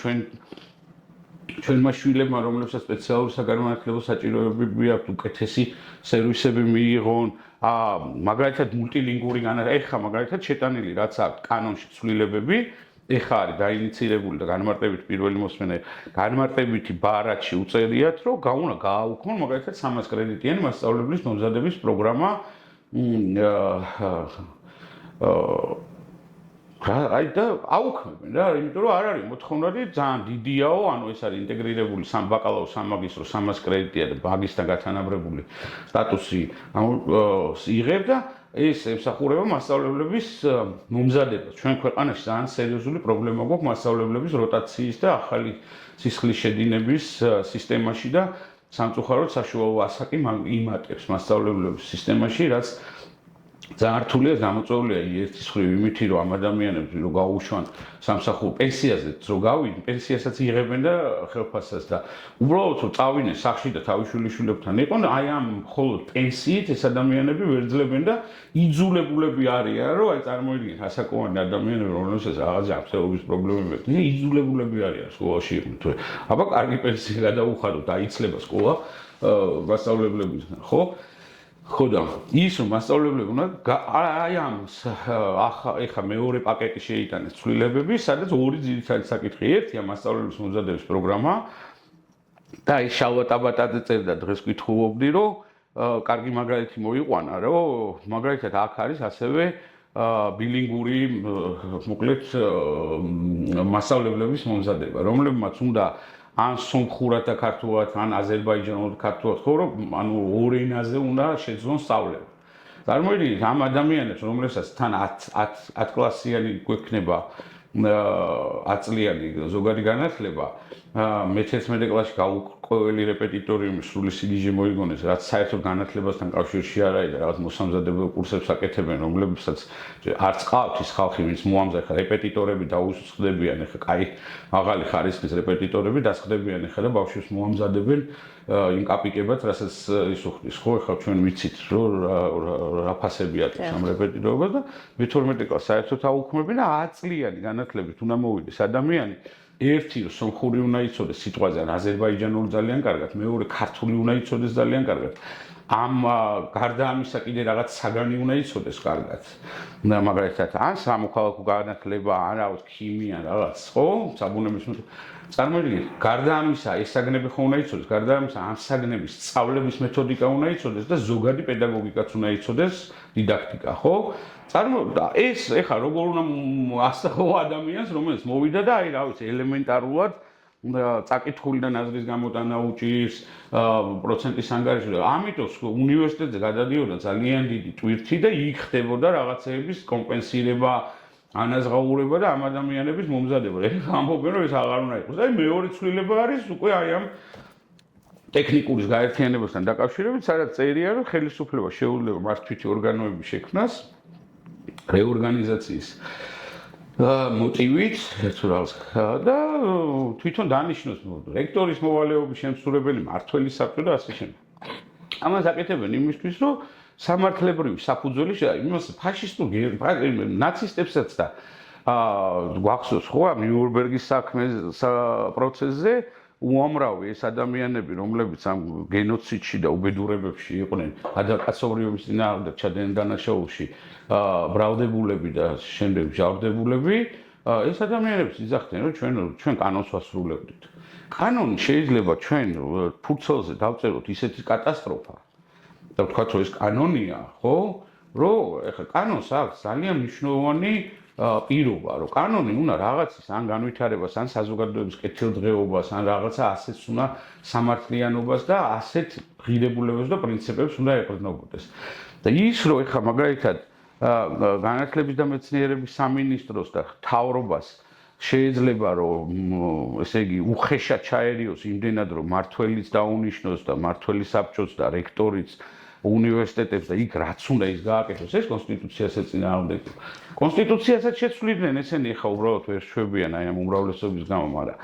ჩვენმა შვილებმა რომლებსაც სპეციალური საგანმანათლებლო საჭიროებები აქვთ უკეთესი სერვისები მიიღონ მაგალითად მულტილინგური ეხა მაგალითად შეტანილი რაც აქვს კანონში ცვლილებები ეხა არის დაინიცირებული და განმარტებით პირველი მოსმენა განმარტებითი ბარათში უწერიათ რომ გააუქმონ მაგალითად 300 კრედიტიანი მასწავლებლის მომზადების პროგრამა აი და აუქმებენ რა, იმიტომ რომ არ არის მოთხოვნადი ძალიან დიდიაო, ანუ ეს არის ინტეგრირებული ბაკალავრო, სამაგისტრო, 300 კრედიტია და მაგისტრთან გათანაბრებული სტატუსი იღებ და ეს ემსახურება მასწავლებლების მომზადებას. ჩვენ ქვეყანაში ძალიან სერიოზული პრობლემა გვაქვს მასწავლებლების როტაციის და ახალი სისხლის შედინების სისტემაში და სამწუხაროდ საშუალო ასაკი იმატებს მასწავლებლების სისტემაში, რაც ძალიან რთულია გამოწვეულია ერთის მხრივ იმითი რომ ამ ადამიანებს რომ გაუშვან სამსახურ პენსიაზეც რომ გავიდნენ პენსიასაც იღებენ და ხელფასსაც და უბრალოდ რომ წავიდნენ სახში და თავის შვილიშვილებთან იყვნენ აი ამ მხოლოდ პენსიით ეს ადამიანები ვერ ძლებენ და იძულებულები არიან რომ აი წარმოიდგინეთ ასაკოვანი ადამიანები რომელსაც რაღაცა აფსეობის პრობლემები აქვს იძულებულები არიან სკოლაში იყვნენ თუ აბა კარგი პენსია გადაუხადოთ აიცლება სკოლა მასწავლებლებისგან ხო ხო და ის რომ მასწავლებლები უნდა აი ამ ახლა მეორე პაკეტი შეიტანეს ცვლილებები, სადაც ორი ძირითადი საკითხი ერთია მასწავლებლების მომზადების პროგრამა და ის შალვატაბატაძე წერდა დღეს კითხულობდი რომ კარგი მაგალითი მოიყვანა რომ მაგალითად აქ არის ასევე ბილინგური მოკლედ მასწავლებლების მომზადება, რომლებმაც უნდა ან სომხურად და ქართულად, ან აზერბაიჯანულად ქართულად ხო რომ ანუ ორ ენაზე უნდა შეძლონ სწავლება. წარმოიდგინეთ ამ ადამიანებს, რომლებსაც თან 10 კლასიანი გვექნება 10 წლიანი ზოგადი განათლება, მე-11 კლასში გაუკვეველი რეპეტიტორიუმი სრული სიგიჟე მოიგონეს, რაც საერთოდ განათლებასთან კავშირში არ არის და რაღაც მოსამზადებელ კურსებს აკეთებენ, რომლებსაც არც ყავთ ის ხალხი, ვინც მოამზადებს რეპეტიტორები დაუსხდებიან, ეხლა კაი მაღალი ხარისხის რეპეტიტორები დასხდებიან ეხლა და ბავშვებს მოამზადებენ იმ კაპიკებად, რასაც ის უხდის, ხო, ეხლა ჩვენ ვიცით, რომ რა ფასები ატარებს ამ რეპეტიტორებას და მე-12 კლასს საერთოდ აუქმებენ და 10 წლიანი განათლებით უნდა მოვიდეს ადამიანი ერთი რომ სომხური უნდა იცოდეს სიტყვაზე ან აზერბაიჯანული ძალიან კარგად, მეორე ქართული უნდა იცოდეს ძალიან კარგად. ამ გარდა ამისა კიდე რაღაც საგანი უნდა იცოდეს კარგად. მაგალითად, ან სამოქალაქო განათლება, ან რაღაც ქიმია, რაღაც, ხო? საბუნების წარმოიდგინეთ, გარდა ამისა ეს საგნები ხო უნდა იცოდეს, გარდა ამისა ამ საგნების სწავლების მეთოდიკა უნდა იცოდეს და ზოგადი პედაგოგიკაც უნდა იცოდეს, დიდაქტიკა, ხო? ეს ეხა როგორ უნდა ასწავლო ადამიანს, რომელიც მოვიდა და აი რა ვიცი, ელემენტარულად წაკითხული და ნაზრის გამოტანა უჭირს პროცენტის ანგარიში. ამიტომ უნივერსიტეტზე გადადიოდა ძალიან დიდი ტვირთი და იქ ხდებოდა რაღაცეების კომპენსირება, ანაზღაურება და ამ ადამიანების მომზადება. ეხლა ამბობენ რომ ეს აღარ უნდა იყოს. აი მეორე ცვლილება არის უკვე აი ამ ტექნიკურის გაერთიანებასთან დაკავშირებით, სადაც წერია რომ ხელისუფლება შეუძლება მართვითი ორგანოების შექმნას რეორგანიზაციის მოტივით და თვითონ დანიშნოს რექტორის მოვალეობის შემსრულებელი მმართველის საბჭო და ასე შემდეგ. ამას აკეთებენ იმისთვის, რომ სამართლებრივი საფუძველი იმას ფაშისტურ ნაცისტებსაც და გვახსოვს ხო ამ ნიურნბერგის საქმის პროცესზე უამრავი ეს ადამიანები, რომლებიც ამ გენოციდში და უბედურებებში იყვნენ კაცობრიობის წინააღმდეგ ჩადნენ დანაშაულში, ბრალდებულები და შემდეგ ჯავრდებულები, ეს ადამიანებს იძახდნენ, რომ ჩვენ კანონს ვასრულებდით. კანონი შეიძლება ჩვენ ფურცელზე დავწეროთ ისეთი კატასტროფა და ვთქვათ, რომ ეს კანონია, ხო? რომ ეხლა კანონს აქვს ძალიან მნიშვნელოვანი პირობა, რომ კანონი უნდა რაღაცის ან განვითარებას, ან საზოგადოების კეთილდღეობას, ან რაღაცა ასეთს უნდა სამართლიანობას და ასეთ ღირებულებებს და პრინციპებს უნდა ეყრდნობოდეს. და ის რომ ეხლა მაგალითად განათლების და მეცნიერების სამინისტროს და მთავრობას შეიძლება რომ ესე იგი უხეშად ჩაერიოს იმდენად რომ მართველიც დაუნიშნოს და მართველი საბჭოც და რექტორიც უნივერსიტეტებს და იქ რაც უნდა ის გააკეთოს ეს კონსტიტუციასაც წინააღმდეგია. კონსტიტუციასაც შეცვლიდნენ ესენი ახლა უბრალოდ ვერ შვებიან აი ამ უმრავლესობის გამო, მაგრამ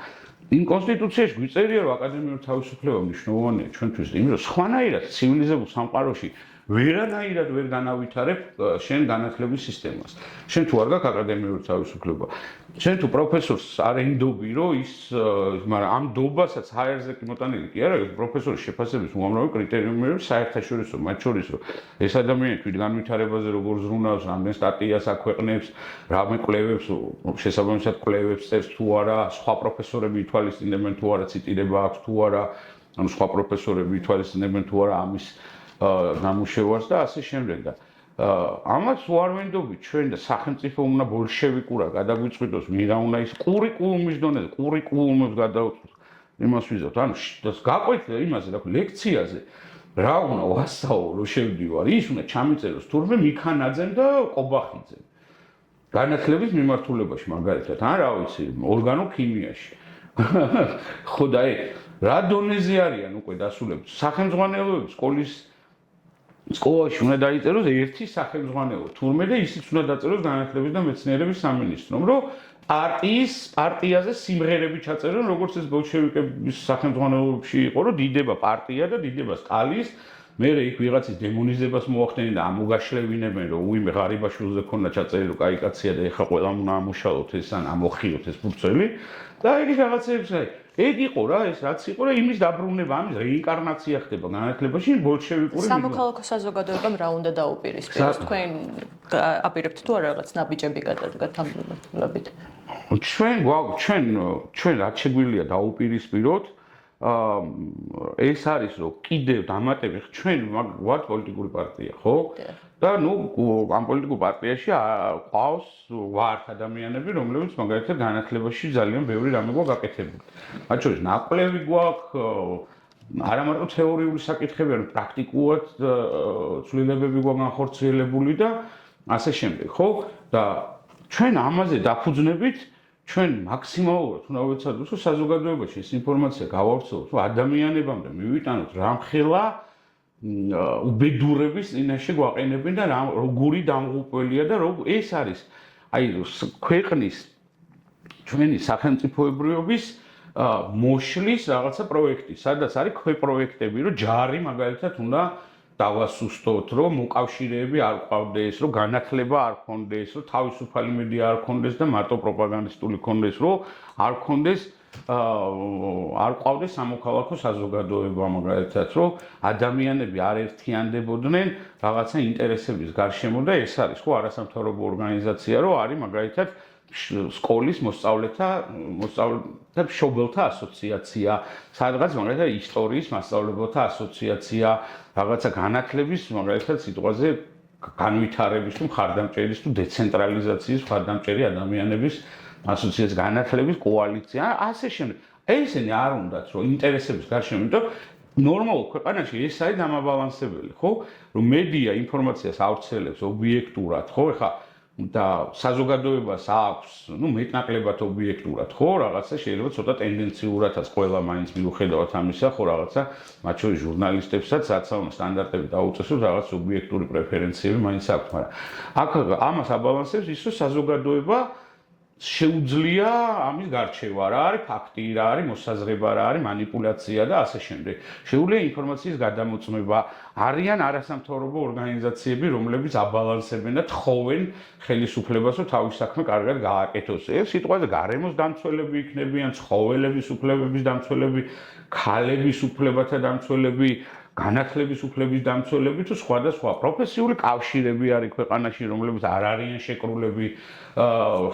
იმ კონსტიტუციაში გვიწერია რომ აკადემიური თავისუფლება მნიშვნელოვანია ჩვენთვის, იმიტომ რომ სხვანაირად ცივილიზებულ სამყაროში ვერანაირად ვერ განავითარებ შენ განათლების სისტემას. შენ თუ არ გაქვს აკადემიური თავისუფლება, შენ თუ პროფესორს არ ენდობი, რომ ის, მაგრამ ამ დობასაც ჰაერზე კი მოტანილი კი არა, პროფესორის შეფასების უამრავი კრიტერიუმები საერთაშორისო, მათ შორის რომ ეს ადამიანი თვით განვითარებაზე როგორ ზრუნავს, რამდენ სტატიას აქვეყნებს, რამე კვლევებს, შესაბამისად კვლევებს წერს თუ არა, სხვა პროფესორები ითვალისწინებენ თუ არა, ციტირება აქვს თუ არა, ანუ სხვა პროფესორები ითვალისწინებენ თუ არა ამის ნამუშევარს და ასე შემდეგ და ამას ვარ ვენდობთ ჩვენ და სახელმწიფო უნდა ბოლშევიკურად გადაგვიწყვიტოს ვირა უნდა ის კურიკულუმის დონეზე კურიკულუმებს გადაუწყვეტ იმას ვიზავთ ანუ გაყვეთ იმაზე რა ლექციაზე რა უნდა ვასწავლო შევდივარ ის უნდა ჩამიწეროს თურმე მიქანაძემ და ყობახიძემ განათლების მიმართულებაში მაგალითად ან რა ვიცი ორგანოქიმიაში ხო და რა დონეზე არიან უკვე დასულები სახელმძღვანელოები სკოლაში უნდა დაიწეროს ერთი სახელმძღვანელო თურმე და ისიც უნდა დაწეროს განათლების და მეცნიერების სამინისტრომ რომ პარტიაზე სიმღერები ჩაწერონ როგორც ეს ბოლშევიკების სახელმძღვანელოებში იყო რომ დიდება პარტია და დიდება სტალინის მე იქ ვიღაცის დემონიზებას მოახდენენ და ამოგაშლევინებენ რომ უიმე ღარიბაშვილზე ქონდა ჩაწერილი რომ კაი კაცია და ეხლა ყველამ უნდა ამოშალოთ ეს ან ამოხიოთ ეს ფურცელი და იგი რაღაცეებს აი ეგ იყო რა ეს რაც იყო რა იმის დაბრუნება ამის რეინკარნაცია ხდება განათლებაში ბოლშევიკური სამოქალაქო საზოგადოებამ რა უნდა დაუპირისპიროს თქვენ აპირებთ თუ არა რაღაც ნაბიჯები გათამბლებით ჩვენ რაც შეგვიძლია დაუპირისპიროთ ეს არის რომ კიდევ დამატები ჩვენ ვართ პოლიტიკური პარტია ხო და ნუ ამ პოლიტიკურ პარტიაში ყავს ვართ ადამიანები რომლებიც მაგალითად განათლებაში ძალიან ბევრი რამე გვაქვს გაკეთებული მათ შორის ნაკვლევი გვაქვს არა მარტო თეორიული საკითხები არამედ პრაქტიკულად ცვლილებები გვაქვს განხორციელებული და ასე შემდეგ ხო და ჩვენ ამაზე დაფუძნებით ჩვენ მაქსიმალურად უნდა ვეცადოთ რომ საზოგადოებაში ეს ინფორმაცია გავავრცელოთ რომ ადამიანებამდე მივიტანოთ რამხელა უბედურების წინაშე გვაყენებენ და როგორი დამღუპველია და ეს არის აი ქვეყნის ჩვენი სახელმწიფოებრიობის მოშლის რაღაცა პროექტი სადაც არის ქვეპროექტები რომ ჯარი მაგალითად უნდა დავასუსტოთ რომ მოკავშირეები არ ყავდეს რომ განათლება არ ქონდეს რომ თავისუფალი მედია არ ქონდეს და მარტო პროპაგანდისტული ქონდეს რომ არ ქონდეს არ ყავდეს სამოქალაქო საზოგადოება მაგალითად რომ ადამიანები არ ერთიანდებოდნენ რაღაცა ინტერესების გარშემო და ეს არის ხო არასამთავრობო ორგანიზაცია რომ არის მაგალითად სკოლის მოსწავლეთა მშობელთა ასოციაცია, სადღაც მაგალითად ისტორიის მასწავლებელთა ასოციაცია, რაღაცა განათლების მაგალითად სიტყვაზე განვითარების თუ მხარდამჭერის თუ დეცენტრალიზაციის მხარდამჭერი ადამიანების ასოციაციის განათლების კოალიცია, ასე შემდეგ. ესენი არ უნდათ რომ ინტერესების გარშემო, იმიტომ ნორმალურ ქვეყანაში ეს არის დამაბალანსებელი, ხო? რომ მედია ინფორმაციას ავრცელებს ობიექტურად, ხო? ეხლა და საზოგადოებას აქვს, ნუ მეტნაკლებად ობიექტურად, ხო, რაღაცა შეიძლება ცოტა ტენდენციურადაც ყველა მაინც მიუხედავად ამისა, ხო, რაღაცა მათ შორის ჟურნალისტებსაც საცავ სტანდარტები დაუწესოთ, რაღაც ობიექტური პრეფერენციები მაინც აქვს, მაგრამ აქ ამას აბალანსებს ის, რომ საზოგადოება შეუძლია ამის გარჩევა, რა არის ფაქტი, რა არის მოსაზრება, რა არის манипуляცია და ასე შემდეგ. შეუძლია ინფორმაციის გადამოწმება, არიან არასამთავრობო ორგანიზაციები, რომლებიც აბალანსებენ და თხოვენ ხელისუფლებას, რომ თავის საქმე კარგად გააკეთოს. ეს სიტყვაზე გარემოს დამცველები იქნებიან, ცხოველების უფლებების დამცველები, ქალების უფლებათა დამცველები, განათლების უფლების დამცველები თუ სხვადასხვა პროფესიული კავშირები არის ქვეყანაში, რომლებიც არ არიან შეკრულები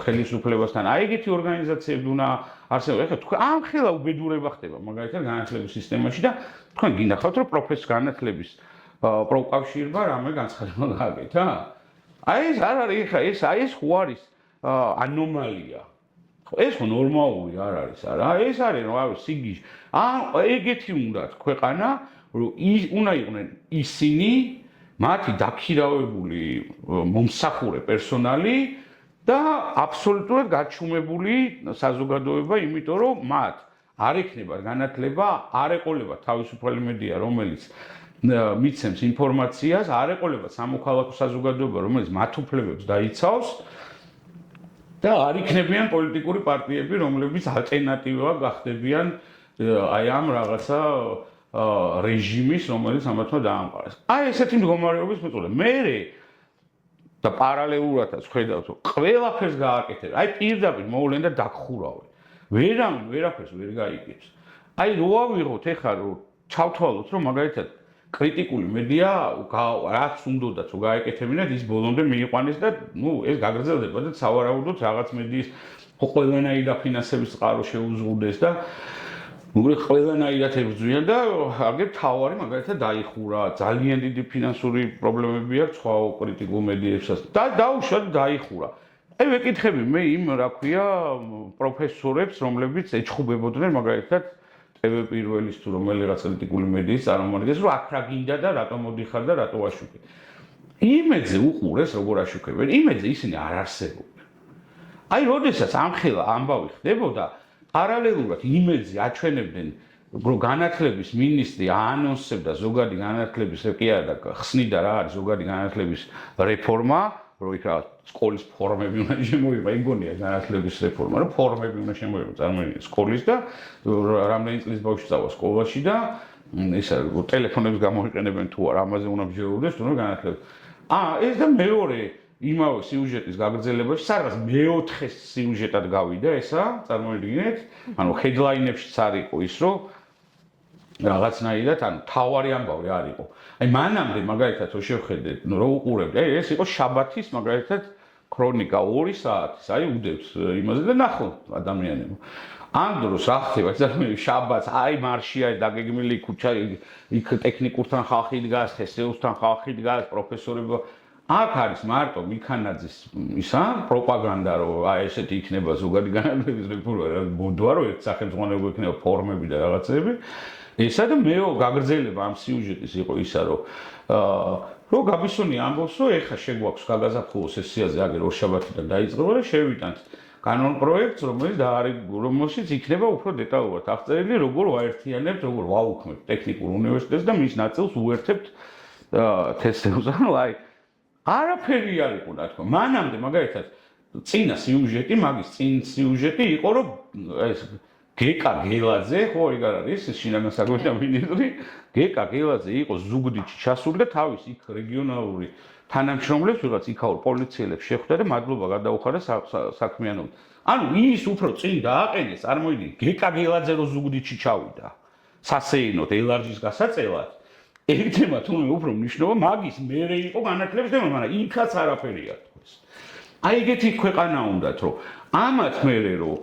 ხელისუფლებასთან. აი ეგეთი ორგანიზაციები უნდა არსებობდეს. ეხლა თქვენ ამ ხელა უბედურება ხდება მაგალითად განათლების სისტემაში და თქვენ გინახავთ რომ განათლების პროკავშირმა რამე განცხადება გააკეთა? აი ეს არ არის ეხლა ეს ხო არის ანომალია. ეს ხო ნორმალური არ არის არა? ეს არის რა სიგიჟე. ეგეთი უნდა ქვეყანა რომ უნდა იყვნენ ისინი მათი დაქირავებული მომსახურე პერსონალი და აბსოლუტურად გაჩუმებული საზოგადოება, იმიტომ რომ მათ არ ექნება განათლება, არ ეყოლება თავისუფალი მედია, რომელიც მიცემს ინფორმაციას, არ ეყოლება სამოქალაქო საზოგადოება, რომელიც მათ უფლებებს დაიცავს და არ იქნებიან პოლიტიკური პარტიები, რომლებიც ალტერნატივა გახდებიან აი ამ რაღაცა რეჟიმის, რომელიც ამათმა დაამყარეს. აი ესეთი მდგომარეობის მოწოდება. მე და პარალელურადაც ხედავთ, რომ ყველაფერს გააკეთებ. აი პირდაპირ მოვლენ და დაგხურავენ. ვერაფერს ვერ გაიგებს. აი რო ავიღოთ ეხლა რომ ჩავთვალოთ, რომ მაგალითად კრიტიკული მედია რაც უნდათ რომ გაეკეთებინათ, ის ბოლომდე მიიყვანეს და ეს გაგრძელდება და სავარაუდოდ რაღაც მედიის ყველანაირი დაფინანსების წყარო შეუზღუდეს და ყველანაირად ებრძვიან და აგერ თავარი მაგალითად დაიხურა, ძალიან დიდი ფინანსური პრობლემები აქვს სხვა კრიტიკულ მედიებსაც და დაუშვათ დაიხურა. აი ვეკითხები მე იმ რა ქვია პროფესორებს, რომლებიც ეჩხუბებოდნენ მაგალითად TV1-ის თუ რომელიღაც კრიტიკული მედიის წარმომადგენლებს, რომ აქ რა გინდა და რატომ მოდიხარ და რატო აშუქებ. იმედზე უყურეს როგორ აშუქებენ, იმედზე ისინი არ არსებობენ. აი როდესაც ამ ხელა ამბავი ხდებოდა პარალელურად იმედზე აჩვენებდნენ რომ განათლების მინისტრი აანონსებდა ზოგადი განათლების კი არა და ხსნიდა რა არის ზოგადი განათლების რეფორმა, რომ იქ რა სკოლის ფორმები უნდა შემოიღო, ეგონია განათლების რეფორმა, რომ ფორმები უნდა შემოიღო წარმოიდგინე სკოლის და რამდენი წლის ბავშვი წავა სკოლაში და ისა ტელეფონებს გამოიყენებენ თუ არა, ამაზე უნდა მსჯელობდეს თუ რა განათლება. ეს და მეორე იმავე სიუჟეტის გაგრძელებაში სადღაც მეოთხე სიუჟეტად გავიდა ესა, წარმოიდგინეთ, ანუ ჰედლაინებშიც არ იყო ის, რომ რაღაცნაირად, ანუ თავარი ამბავი არ იყო. აი მანამდე მაგალითად რო შევხედეთ, რო უყურებთ, ეს იყო შაბათის მაგალითად ქრონიკა 2 საათის, აი უდევს იმაზე და ნახო ადამიანებო. ამ დროს რა ხდება, შაბათს, აი მარშია დაგეგმილი ქუჩა, იქ ტექნიკურთან ხალხი დგას, ხესეუსთან ხალხი დგას, პროფესორები აქ არის მარტო მიქანაძის ისა პროპაგანდა რომ აი ესეთი იქნება ზოგადი განათლების რეფორმა ბოდვა რომ ერთ სახელმწიფო იქნება ფორმები და რაღაცები ესა და მეო გაგრძელება ამ სიუჟეტის იყო ისა რომ გაბისონი ამბობს რომ ეხა შეგვაქვს გაგაზაფხულო სესიაზე აგერ ორშაბათიდან დაიწყება და შევიტანთ კანონ პროექტს რომელშიც იქნება უფრო დეტალურად აღწერილი როგორ ვაერთიანებთ როგორ ვაუქმებთ ტექნიკურ უნივერსიტეტს და მის ნაწილს უერთებთ თესეულს ანუ აი არაფერი არ იყო რა თქმა. მანამდე მაგალითად წინა სიუჟეტი, მაგის წინ სიუჟეტი იყო რომ ეს გეკა გელაძე, ხო ეგ არ არის შინაგან საქმეთა მინისტრი, გეკა გელაძე იყო ზუგდიდში ჩასული და თავის იქ რეგიონალური თანამშრომლებს ვიღაც იქაურ პოლიციელებს შეხვდა და მადლობა გადაუხადა საქმიანობად. ანუ ის უფრო წინ დააყენეს, წარმოიდგინე, გეკა გელაძე რო ზუგდიდში ჩავიდა სასეირნოდ ელარჯის გასაწევად ეგეთმა თუნდაც უფრო მნიშვნელობა მაგის მერე იყო განათლების თემა, მაგრამ იქაც არაფერია თქოს. აი ეგეთი ქვეყანა უნდათ, რომ ამათ მერე რომ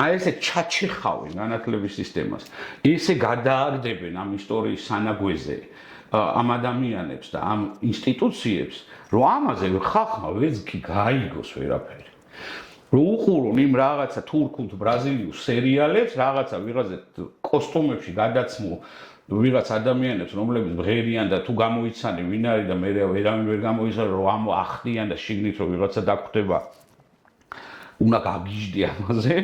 აი ესე ჩაჩეხავენ განათლების სისტემას, ესე გადააგდებენ ამ ისტორიის სანაგვეზე ამ ადამიანებს და ამ ინსტიტუციებს, რომ ამაზე ხალხმა ვერც კი გაიგოს ვერაფერი. რომ უყურონ იმ რაღაცა თურქულ თუ ბრაზილიურ სერიალებს, რაღაცა ვიღაცა კოსტუმებში გადაცმულ ვიღაც ადამიანებს, რომლებიც ბღერიან და თუ გამოიცანენ ვინ არის და მე ვერავინ ვერ გამოიცანა, რომ ახდიან და შიგნით რომ ვიღაცა დაგხვდება, უნდა გაგიჟდი ამაზე.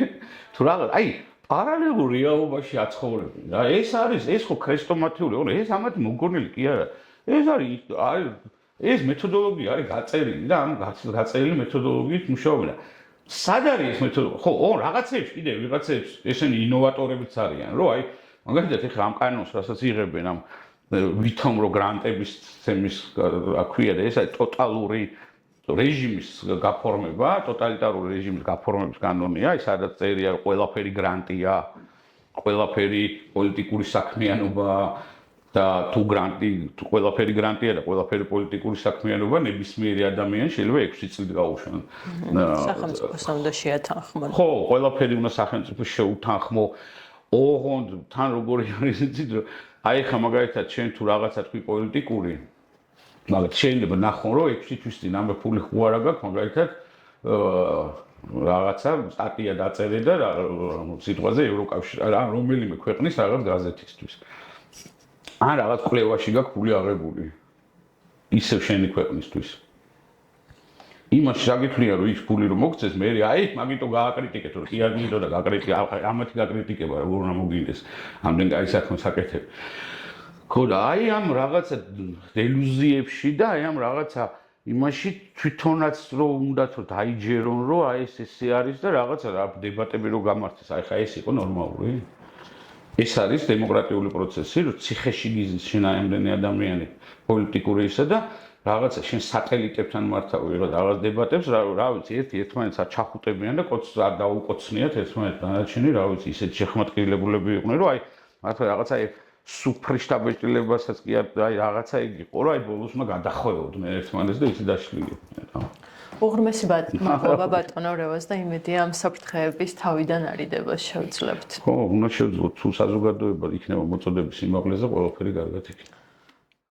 თუ რაღაც, აი, პარალელურ რეალობაში აცხოვრებენ რა. ეს ხო ქრესტომათიური, ოღონდ ეს ამათი მოგონილი კი არა. ეს არის ეს მეთოდოლოგია არის გაწერილი და ამ გაწერილი მეთოდოლოგიით მუშაობენ. სად არის ეს მეთოდოლოგია? ხო, რაღაცეებს კიდე ვიღაცეებს ესენი ინოვატორებიც არიან, რომ აი მაგალითად ეხლა ამ კანონს რასაც იღებენ ამ ვითომ რო გრანტების ცემის აქვია და ეს არის ტოტალური რეჟიმის გაფორმება, ტოტალიტარული რეჟიმის გაფორმების კანონია, ის სადაც წერია ყველაფერი გრანტია, ყველაფერი პოლიტიკური საქმიანობა, და თუ გრანტი, თუ ყველაფერი გრანტია და ყველაფერი პოლიტიკური საქმიანობა, ნებისმიერი ადამიანი შეიძლება 6 წლით გაუშვან. სახელმწიფოს უნდა შეათანხმოს. ხო, ყველაფერი უნდა სახელმწიფოს შეუთანხმო. ოღონდ თან როგორი არის იცით რომ აი ხა მაგალითად ჩვენ თუ რაღაცა თქვი პოლიტიკური მაგრამ შეიძლება ნახონ რომ 6 თვის წინ ამ ფული ხوارა გაქვს მაგალითად რაღაცა სტატია დაწერე და სიტყვაზე ევროკავშირი რა რომელიმე ქვეყნის რაღაც გაზეთისთვის ან რაღაც კვლევაში გაქვს ფული აღებული ისევ შენი ქვეყნისთვის იმას შეგიძლია რომ ის ფული რომ მოგწეს მე აი მაგიტო გააკრიტიკეთ რომ კი არ მინდო და გააკრიტიკე ამათი გაკრიტიკება როგორ უნდა მოგინდეს ამდენ კაი საქმეს აკეთებ ხო და აი ამ რაღაცა დელუზიებში და აი ამ რაღაცა იმაში თვითონაც რომ უნდათ რომ დაიჯერონ რომ აი ესე არის და რაღაცა რა დებატები რომ გამართეს აი ხა ეს იყო ნორმალური ეს არის დემოკრატიული პროცესი რომ ციხეში გიზის შენ აი ამდენი ადამიანი პოლიტიკური ისა და რაღაცა შენ სატელიტებთან მართავი რა რაღაც დებატებს რა ვიცი ერთმანეთს არ ჩახუტებიან და კოც არ დაუკოცნიათ ერთმანეთს დანარჩენი რა ვიცი ისეთ შეხმატკილებულები იყვნენ რომ აი მართლა რაღაცა სუფრიშტაბეჭდილებასაც კი აი რაღაცა იგი იყო რომ აი ბოლოს უნდა გადახვეოდნენ ერთმანეთს და ისე დაშლილიყვნენ რა უღრმესად მადლობა ბატონო რევას და იმედია ამ საფრთხეების თავიდან არიდებას შევძლებთ ხო უნდა შევძლოთ თუ საზოგადოება იქნება მოწოდების სიმაღლეზე ყველაფერი კარგად იქნება